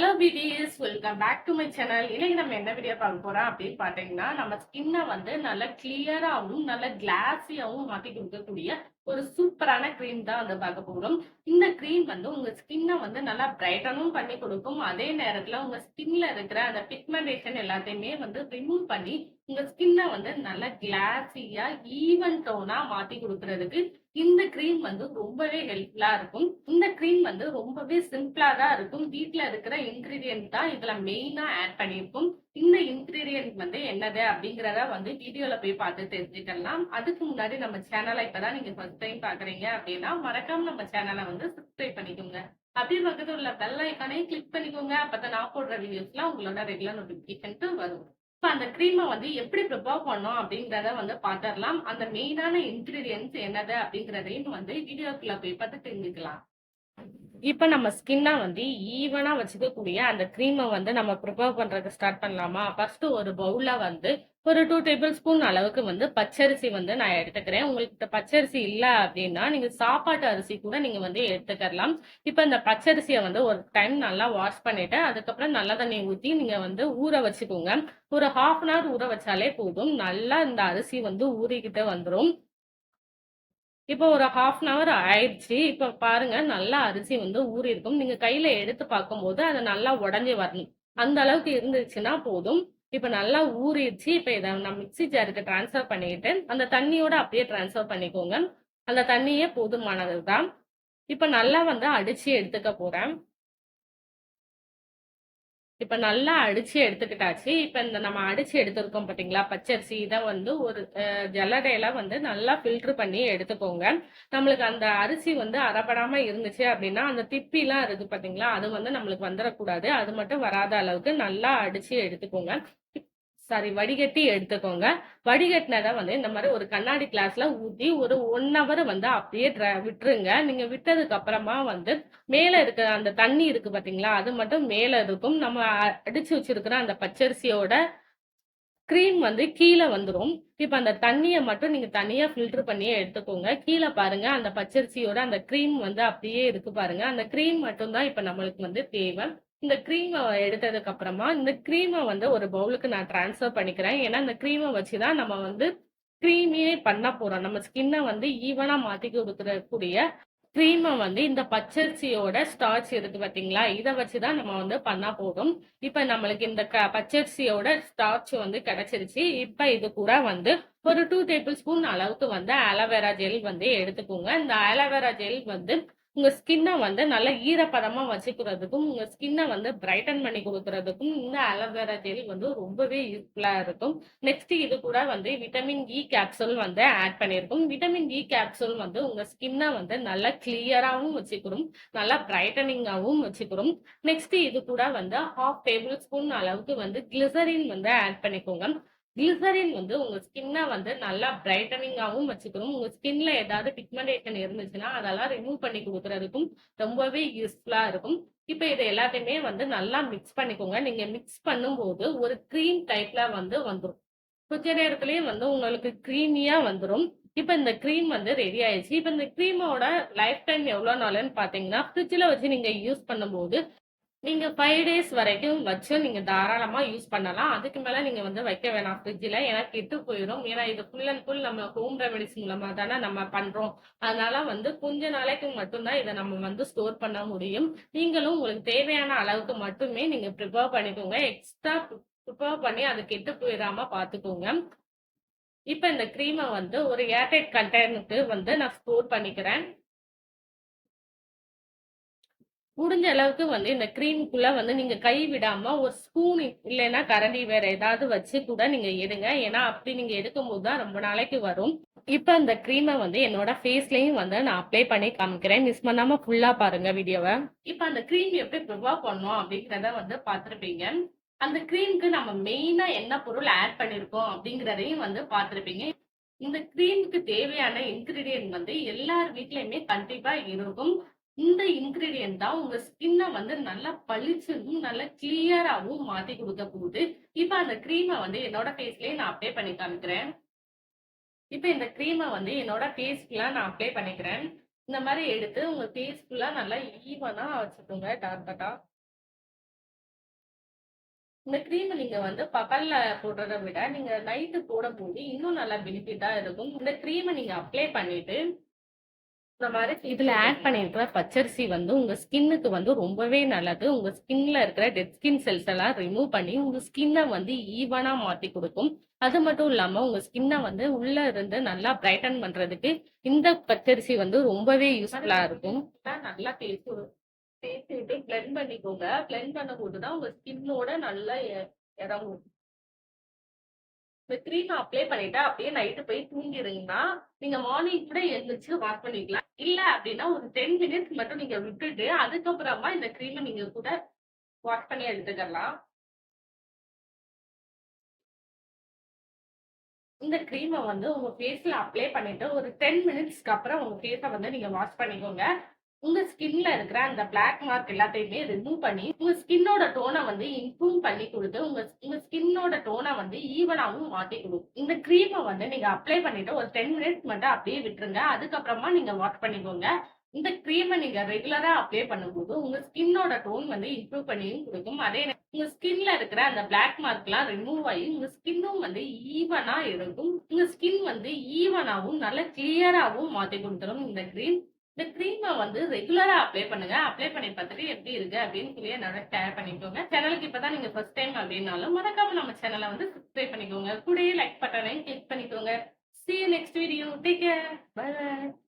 Hello BTS, welcome back to my channel. இன்னைக்கு நம்ம என்ன வீடியோ பார்க்க போறோம் அப்படின்னு பார்த்தீங்கன்னா, நம்ம ஸ்கின்னை வந்து நல்ல கிளியராகவும் நல்ல கிளாஸியாகவும் மாற்றி கொடுக்கக்கூடிய ஒரு சூப்பரான க்ரீம் தான் வந்து பார்க்க போறோம். இந்த க்ரீம் வந்து உங்க ஸ்கின்னை வந்து நல்லா பிரைட்டனும் பண்ணி கொடுக்கும். அதே நேரத்தில் உங்க ஸ்கின்ல இருக்கிற அந்த பிக்மெண்டேஷன் எல்லாத்தையுமே வந்து ரிமூவ் பண்ணி உங்க ஸ்கின்னை வந்து நல்ல கிளாஸியா ஈவன் டோனா மாத்தி கொடுக்கறதுக்கு இந்த கிரீம் வந்து ரொம்பவே ஹெல்ப்ஃபுல்லா இருக்கும். இந்த கிரீம் வந்து ரொம்பவே சிம்பிளா தான் இருக்கும். வீட்ல இருக்கிற இன்கிரீடியன்ட் தான் இதுல மெயினா ஆட் பண்ணியிருக்கும். இந்த இன்கிரீடியன்ட் வந்து என்னது அப்படிங்கிறத வந்து வீடியோல போய் பார்த்து தெரிஞ்சுக்கலாம். அதுக்கு முன்னாடி நம்ம சேனலை இப்பதான் நீங்க ஃபர்ஸ்ட் டைம் பாக்குறீங்க அப்படின்னா மறக்காம நம்ம சேனலை வந்து சப்ஸ்கிரைப் பண்ணிக்கோங்க. அப்படியே பக்கத்துல உள்ள பெல் ஐக்கானையும் கிளிக் பண்ணிக்கோங்க. அப்பதான் நான் போடுற வீடியோஸ்லாம் உங்களோட ரெகுலர் நோட்டிபிகேஷனுக்கு வரும். இப்ப அந்த கிரீமை வந்து எப்படி ப்ரிப்பேர் பண்ணோம் அப்படிங்கிறத வந்து பார்த்துடலாம். அந்த மெயினான இன்கிரீடியன்ட்ஸ் என்னது அப்படிங்கிறதையும் வந்து வீடியோக்குள்ள போய் பார்த்து தெரிஞ்சுக்கலாம். இப்ப நம்ம ஸ்கின்ன வந்து ஈவனா வச்சுக்கக்கூடிய அந்த கிரீமை வந்து நம்ம ப்ரிப்பேர் பண்றது ஸ்டார்ட் பண்ணலாமா? ஃபர்ஸ்ட் ஒரு பவுல்ல வந்து ஒரு 2 டேபிள் ஸ்பூன் அளவுக்கு வந்து பச்சரிசி வந்து நான் எடுத்துக்கிறேன். உங்களுக்கு பச்சரிசி இல்ல அப்படின்னா நீங்க சாப்பாட்டு அரிசி கூட நீங்க வந்து எடுத்துக்கலாம். இப்ப இந்த பச்சரிசியை வந்து ஒரு டைம் நல்லா வாஷ் பண்ணிட்டு அதுக்கப்புறம் நல்ல தண்ணி ஊத்தி நீங்க வந்து ஊற வச்சுக்கோங்க. ஒரு 1/2 அன் ஹவர் ஊற வச்சாலே போதும். நல்லா இந்த அரிசி வந்து ஊறிக்கிட்டு வந்துரும். இப்போ ஒரு 1/2 அன் ஹவர் ஆயிடுச்சு. இப்ப பாருங்க நல்லா அரிசி வந்து ஊறியிருக்கும். நீங்க கையில எடுத்து பார்க்கும்போது அது நல்லா உடைஞ்சு வரணும். அந்த அளவுக்கு இருந்துச்சுன்னா போதும். இப்ப நல்லா ஊறிடுச்சு. இப்ப இத நான் மிக்ஸி ஜாருக்கு ட்ரான்ஸ்ஃபர் பண்ணிட்டு, அந்த தண்ணியோட அப்படியே ட்ரான்ஸ்ஃபர் பண்ணிக்கோங்க. அந்த தண்ணியே போதுமானது தான். இப்ப நல்லா வந்து அடிச்சு எடுத்துக்க போறேன். இப்ப நல்லா அடிச்சு எடுத்துக்கிட்டாச்சு. இப்ப இந்த நம்ம அடிச்சு எடுத்திருக்கோம் பார்த்தீங்களா? பச்சரிசி இத வந்து ஒரு ஜல்லடையில வந்து நல்லா ஃபில்டர் பண்ணி எடுத்துக்கோங்க. நம்மளுக்கு அந்த அரிசி வந்து அறப்படாம இருந்துச்சு அப்படின்னா, அந்த திப்பிலாம் இருக்கு பார்த்தீங்களா? அது வந்து நம்மளுக்கு வந்துறக்கூடாது. அது மட்டும் வராத அளவுக்கு நல்லா அடிச்சு எடுத்துக்கோங்க. சாரி, வடிகட்டி எடுத்துக்கோங்க. வடிகட்டினத வந்து இந்த மாரி ஒரு கண்ணாடி கிளாஸ்ல ஊத்தி ஒரு 1 ஹவர் வந்து அப்படியே விட்டுருங்க. நீங்க விட்டதுக்கு அப்புறமா வந்து மேல இருக்கிற அந்த தண்ணி இருக்கு பார்த்தீங்களா? அது மட்டும் மேல இருக்கும். நம்ம அடிச்சு வச்சிருக்கிற அந்த பச்சரிசியோட கிரீம் வந்து கீழ வந்துரும். இப்ப அந்த தண்ணிய மட்டும் நீங்க தனியா ஃபில்டர் பண்ணியே எடுத்துக்கோங்க. கீழ பாருங்க அந்த பச்சரிசியோட அந்த கிரீம் வந்து அப்படியே இருக்கு பாருங்க. அந்த கிரீம் மட்டும் தான் இப்ப நம்மளுக்கு வந்து தேவை. இந்த கிரீம எடுத்ததுக்கு அப்புறமா இந்த கிரீம வந்து ஒரு பவுலுக்கு நான் ட்ரான்ஸ்ஃபர் பண்ணிக்கிறேன். ஏன்னா இந்த கிரீம வச்சு தான் நம்ம வந்து கிரீமியே பண்ண போறோம். நம்ம ஸ்கின்ன வந்து ஈவனா மாத்தி குடுக்கக்கூடிய கிரீம வந்து இந்த பச்சரிசியோட ஸ்டார்ச் இருக்கு பார்த்தீங்களா? இத வச்சு தான் நம்ம வந்து பண்ணா போதும். இப்ப நம்மளுக்கு இந்த பச்சரிசியோட ஸ்டார்ச் வந்து கிடைச்சிருச்சு. இப்ப இது கூட வந்து ஒரு 2 டேபிள் ஸ்பூன் அளவுக்கு வந்து ஆலோவேரா ஜெல் வந்து எடுத்துக்கோங்க. இந்த ஆலோவேரா ஜெல் வந்து உங்க ஸ்கின்ன வந்து நல்ல ஈரப்பதமா வச்சுக்கிறதுக்கும், உங்க ஸ்கின்ன வந்து பிரைட்டன் பண்ணி குடுக்குறதுக்கும் இந்த ஆலோவேரா ஜெல் வந்து ரொம்பவே யூஸ்ஃபுல்லா இருக்கும். நெக்ஸ்ட் இது கூட வந்து விட்டமின் இ கேப்சூல் வந்து ஆட் பண்ணியிருக்கோம். விட்டமின் இ கேப்சூல் வந்து உங்க ஸ்கின்ன வந்து நல்லா கிளியராவும் வச்சுக்கிரும். நல்லா பிரைட்டனிங்காவும் வச்சுக்கிரும். நெக்ஸ்ட் இது கூட வந்து 1/2 டேபிள் ஸ்பூன் அளவுக்கு வந்து கிளிசரின் வந்து ஆட் பண்ணிக்கோங்க. கிளிசரின் வந்து உங்க ஸ்கின்ன வந்து நல்லா பிரைட்டனிங்காவும் வச்சுக்கணும். உங்க ஸ்கின்ல ஏதாவது பிக்மெண்டேஷன் இருந்துச்சுன்னா அதெல்லாம் ரிமூவ் பண்ணி குடுக்குறதுக்கும் ரொம்பவே யூஸ்ஃபுல்லா இருக்கும். இப்ப இத எல்லாத்தையுமே வந்து நல்லா மிக்ஸ் பண்ணிக்கோங்க. நீங்க மிக்ஸ் பண்ணும்போது ஒரு கிரீம் டைப்ல வந்து வந்துரும். கொஞ்ச நேரத்திலேயே வந்து உங்களுக்கு கிரீமியா வந்துரும். இப்ப இந்த கிரீம் வந்து ரெடி ஆயிடுச்சு. இப்ப இந்த கிரீமோட லைஃப் டைம் எவ்வளோ நாளுன்னு பார்த்தீங்கன்னா, ஃப்ரிட்ஜ்ல வச்சு நீங்க யூஸ் பண்ணும்போது நீங்க 5 டேஸ் வரைக்கும் வச்சு நீங்க தாராளமா யூஸ் பண்ணலாம். அதுக்கு மேல நீங்க வந்து வைக்க வேணாம் ஃப்ரிட்ஜ்ல. ஏன்னா கெட்டு போயிரும். ஏன்னா இது ஃபுல் அண்ட் ஃபுல் நம்ம ஹோம் ரெமெடிஸ் மூலமா தானே நம்ம பண்றோம். அதனால வந்து கொஞ்ச நாளைக்கு மட்டும் தான் இத நம்ம வந்து ஸ்டோர் பண்ண முடியும். நீங்களும் உங்களுக்கு தேவையான அளவுக்கு மட்டுமே நீங்க ப்ரிப்பேர் பண்ணிக்கோங்க. எக்ஸ்ட்ரா ப்ரிப்பேர் பண்ணி அது கெட்டு போயிராம பார்த்துக்கோங்க. இப்ப இந்த கிரீம வந்து ஒரு ஏர்டைட் கண்டெய்னருக்கு வந்து நான் ஸ்டோர் பண்ணிக்கிறேன். முடிஞ்ச அளவுக்கு வந்து இந்த கிரீமுக்குள்ள வந்து நீங்க கை விடாம ஒரு ஸ்பூன் இல்லைன்னா கரண்டி வேற ஏதாவது வச்சு கூட நீங்க எடுங்க. ஏன்னா அப்படி நீங்க எடுக்கும்போது தான் ரொம்ப நாளைக்கு வரும். இப்ப அந்த கிரீமை வந்து என்னோட ஃபேஸ்லயும் வந்து நான் அப்ளை பண்ணி காமிக்கிறேன். மிஸ் பண்ணாம ஃபுல்லா பாருங்க வீடியோவை. இப்ப அந்த கிரீம் எப்படி ப்ரிப்பேர் பண்ணோம் அப்படிங்கிறத வந்து பார்த்திருப்பீங்க. அந்த கிரீமுக்கு நம்ம மெயினா என்ன பொருள் ஆட் பண்ணிருக்கோம் அப்படிங்கிறதையும் வந்து பார்த்திருப்பீங்க. இந்த கிரீமுக்கு தேவையான இன்கிரீடியன்ட் வந்து எல்லார் வீட்லயுமே கண்டிப்பா இருக்கும். இந்த இன்கிரீடியன்ட் தான் உங்க ஸ்கின்ன வந்து நல்லா பளிச்சுன்னு நல்லா கிளியராவும் மாத்தி குடுக்க போகுது. இப்ப அந்த கிரீம வந்து என்னோட ஃபேஸ்லயே நான் அப்ளை பண்ணி காமிக்கிறேன். இப்ப இந்த கிரீம வந்து என்னோட ஃபேஸ் ஃபுல்லா நான் அப்ளை பண்ணிக்கிறேன். இந்த மாரி எடுத்து உங்க ஃபேஸ் ஃபுல்லா நல்லா ஈவனா வச்சுக்கோங்க டாட் டாட்டா. இந்த கிரீம் நீங்க வந்து பகல்ல போடுறத விட, நீங்க நைட்டு போடும்போது இன்னும் நல்லா பெனிஃபிட்டா இருக்கும். இந்த கிரீம நீங்க அப்ளை பண்ணிட்டு இந்த மாரி இதுல ஆட் பண்ணியிருக்கிற பச்சரிசி வந்து உங்க ஸ்கின்னுக்கு வந்து ரொம்பவே நல்லது. உங்க ஸ்கின்ல இருக்கிற டெட் ஸ்கின் செல்ஸ் எல்லாம் ரிமூவ் பண்ணி, உங்க ஸ்கின்ன வந்து ஈவனா மாத்தி குடுக்கும். அது மட்டும் இல்லாம உங்க ஸ்கின்ன வந்து உள்ள இருந்து நல்லா பிரைட்டன் பண்றதுக்கு இந்த பச்சரிசி வந்து ரொம்பவே யூஸ்ஃபுல்லா இருக்கும். நல்லா தேய்ச்சுட்டு பிளெண்ட் பண்ணிக்கோங்க. பிளெண்ட் பண்ணும்போது தான் உங்க ஸ்கின்னோட நல்லா இறங்கும். இந்த கிரீம அப்ளை பண்ணிட்டு அப்படியே நைட்டு போய் தூங்கிருங்கன்னா, நீங்க மார்னிங் கூட எந்திரிச்சு வாஷ் பண்ணிக்கலாம். இல்ல அப்படின்னா ஒரு 10 மினிட்ஸ் மட்டும் நீங்க விட்டுட்டு, அதுக்கப்புறமா இந்த கிரீம நீங்க கூட வாஷ் பண்ணி எடுத்துக்கலாம். இந்த கிரீம வந்து உங்க ஃபேஸ்ல அப்ளை பண்ணிட்டு, ஒரு 10 மினிட்ஸ்க்கு அப்புறம் உங்க ஃபேஸ வந்து நீங்க வாஷ் பண்ணிக்கோங்க. உங்க ஸ்கின்ல இருக்கிற அந்த பிளாக் மார்க் எல்லாத்தையுமே ரிமூவ் பண்ணி, உங்க ஸ்கின்னோட டோன வந்து இம்ப்ரூவ் பண்ணி குடுத்து, உங்க உங்க ஸ்கின்னோட டோன வந்து ஈவனாவும் மாத்தி குடுக்கும். இந்த கிரீம வந்து நீங்க அப்ளை பண்ணிட்டு ஒரு 10 மினிட்ஸ் மட்டும் அப்படியே விட்டுருங்க. அதுக்கப்புறமா நீங்க வாஷ் பண்ணிக்கோங்க. இந்த கிரீம நீங்க ரெகுலரா அப்ளை பண்ணும்போது, உங்க ஸ்கின்னோட டோன் வந்து இம்ப்ரூவ் பண்ணியும் குடுக்கும். அதே உங்க ஸ்கின்ல இருக்கிற அந்த பிளாக் மார்க்லாம் ரிமூவ் ஆயி, உங்க ஸ்கின்னும் வந்து ஈவனா இருக்கும். உங்க ஸ்கின் வந்து ஈவனாவும், நல்ல கிளியராவும் மாத்தி குடுத்துரும் இந்த கிரீம். இந்த கிரீம வந்து ரெகுலரா அப்ளை பண்ணுங்க. அப்ளை பண்ணி பார்த்துட்டு எப்படி இருக்கு அப்படின்னு சொல்லி என்னோட ஷேர் பண்ணிக்கோங்க. சேனலுக்கு இப்பதான் நீங்க ஃபர்ஸ்ட் டைம் அப்படின்னாலும், மறக்காம நம்ம சேனல வந்து சப்ஸ்கிரைப் பண்ணிக்கோங்க. கூடயே லைக் பட்டனையும் கிளிக் பண்ணிக்கோங்க. See you next video. Take care. Bye bye.